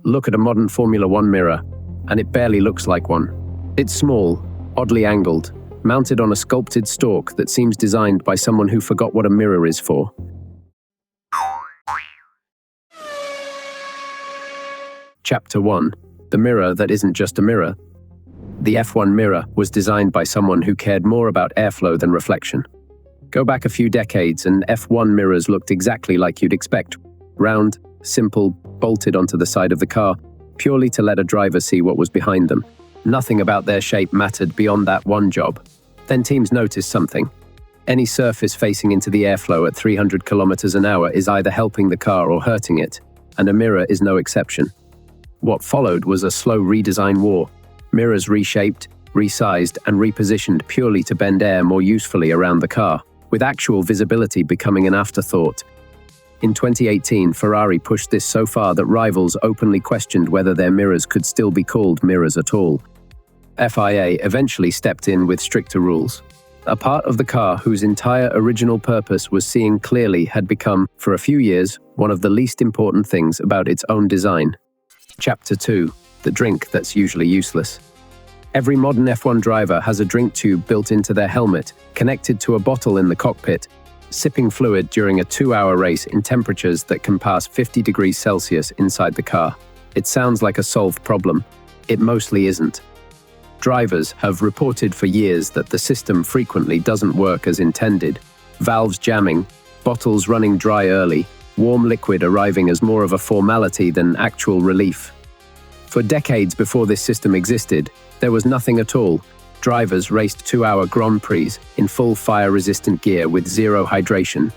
Look at a modern Formula One mirror, and it barely looks like one. It's small, oddly angled, mounted on a sculpted stalk that seems designed by someone who forgot what a mirror is for. Chapter 1. The mirror that isn't just a mirror. The F1 mirror was designed by someone who cared more about airflow than reflection. Go back a few decades and F1 mirrors looked exactly like you'd expect. Round, simple, bolted onto the side of the car, purely to let a driver see what was behind them. Nothing about their shape mattered beyond that one job. Then teams noticed something. Any surface facing into the airflow at 300 kilometers an hour is either helping the car or hurting it, and a mirror is no exception. What followed was a slow redesign war. Mirrors reshaped, resized, and repositioned purely to bend air more usefully around the car, with actual visibility becoming an afterthought. In 2018, Ferrari pushed this so far that rivals openly questioned whether their mirrors could still be called mirrors at all. FIA eventually stepped in with stricter rules. A part of the car whose entire original purpose was seeing clearly had become, for a few years, one of the least important things about its own design. Chapter 2. The drink that's usually useless. Every modern F1 driver has a drink tube built into their helmet, connected to a bottle in the cockpit, sipping fluid during a 2-hour race in temperatures that can pass 50 degrees Celsius inside the car. It sounds like a solved problem. It mostly isn't. Drivers have reported for years that the system frequently doesn't work as intended. Valves jamming, bottles running dry early, warm liquid arriving as more of a formality than actual relief. For decades before this system existed, there was nothing at all. Drivers raced 2-hour Grand Prix in full fire-resistant gear with zero hydration,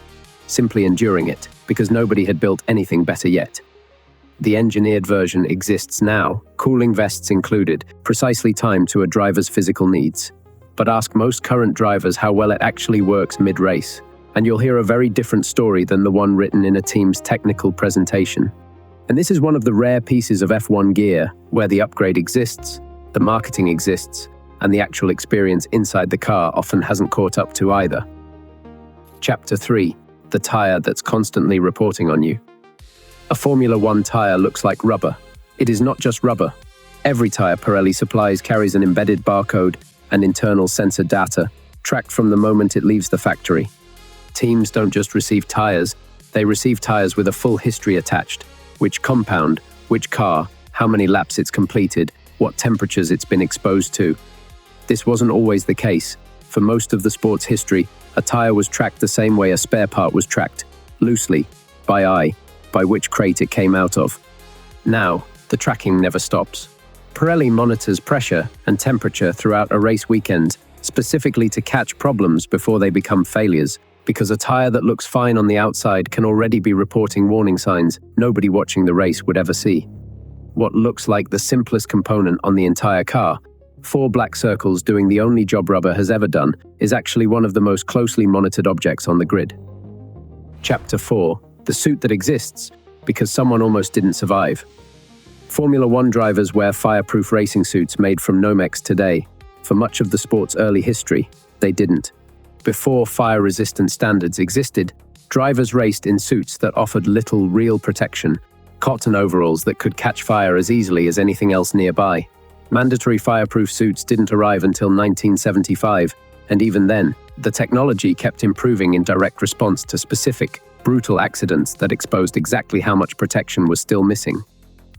simply enduring it, because nobody had built anything better yet. The engineered version exists now, cooling vests included, precisely timed to a driver's physical needs. But ask most current drivers how well it actually works mid-race, and you'll hear a very different story than the one written in a team's technical presentation. And this is one of the rare pieces of F1 gear where the upgrade exists, the marketing exists, and the actual experience inside the car often hasn't caught up to either. Chapter 3. The tire that's constantly reporting on you. A Formula One tire looks like rubber. It is not just rubber. Every tire Pirelli supplies carries an embedded barcode and internal sensor data, tracked from the moment it leaves the factory. Teams don't just receive tires, they receive tires with a full history attached. Which compound, which car, how many laps it's completed, what temperatures it's been exposed to. This wasn't always the case. For most of the sport's history, a tire was tracked the same way a spare part was tracked, loosely, by eye, by which crate it came out of. Now, the tracking never stops. Pirelli monitors pressure and temperature throughout a race weekend, specifically to catch problems before they become failures, because a tire that looks fine on the outside can already be reporting warning signs nobody watching the race would ever see. What looks like the simplest component on the entire car, 4 black circles doing the only job rubber has ever done, is actually one of the most closely monitored objects on the grid. Chapter 4. The suit that exists because someone almost didn't survive. Formula One drivers wear fireproof racing suits made from Nomex today. For much of the sport's early history, they didn't. Before fire-resistant standards existed, drivers raced in suits that offered little real protection, cotton overalls that could catch fire as easily as anything else nearby. Mandatory fireproof suits didn't arrive until 1975, and even then, the technology kept improving in direct response to specific, brutal accidents that exposed exactly how much protection was still missing.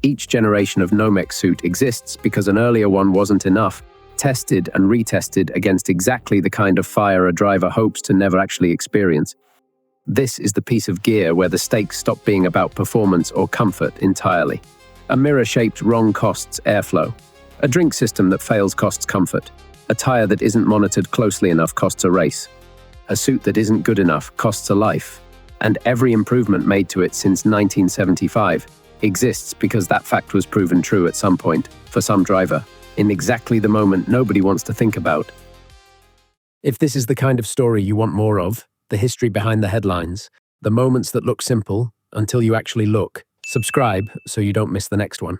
Each generation of Nomex suit exists because an earlier one wasn't enough, tested and retested against exactly the kind of fire a driver hopes to never actually experience. This is the piece of gear where the stakes stop being about performance or comfort entirely. A mirror-shaped wrong costs airflow. A drink system that fails costs comfort. A tire that isn't monitored closely enough costs a race. A suit that isn't good enough costs a life. And every improvement made to it since 1975 exists because that fact was proven true at some point, for some driver, in exactly the moment nobody wants to think about. If this is the kind of story you want more of, the history behind the headlines, the moments that look simple until you actually look, subscribe so you don't miss the next one.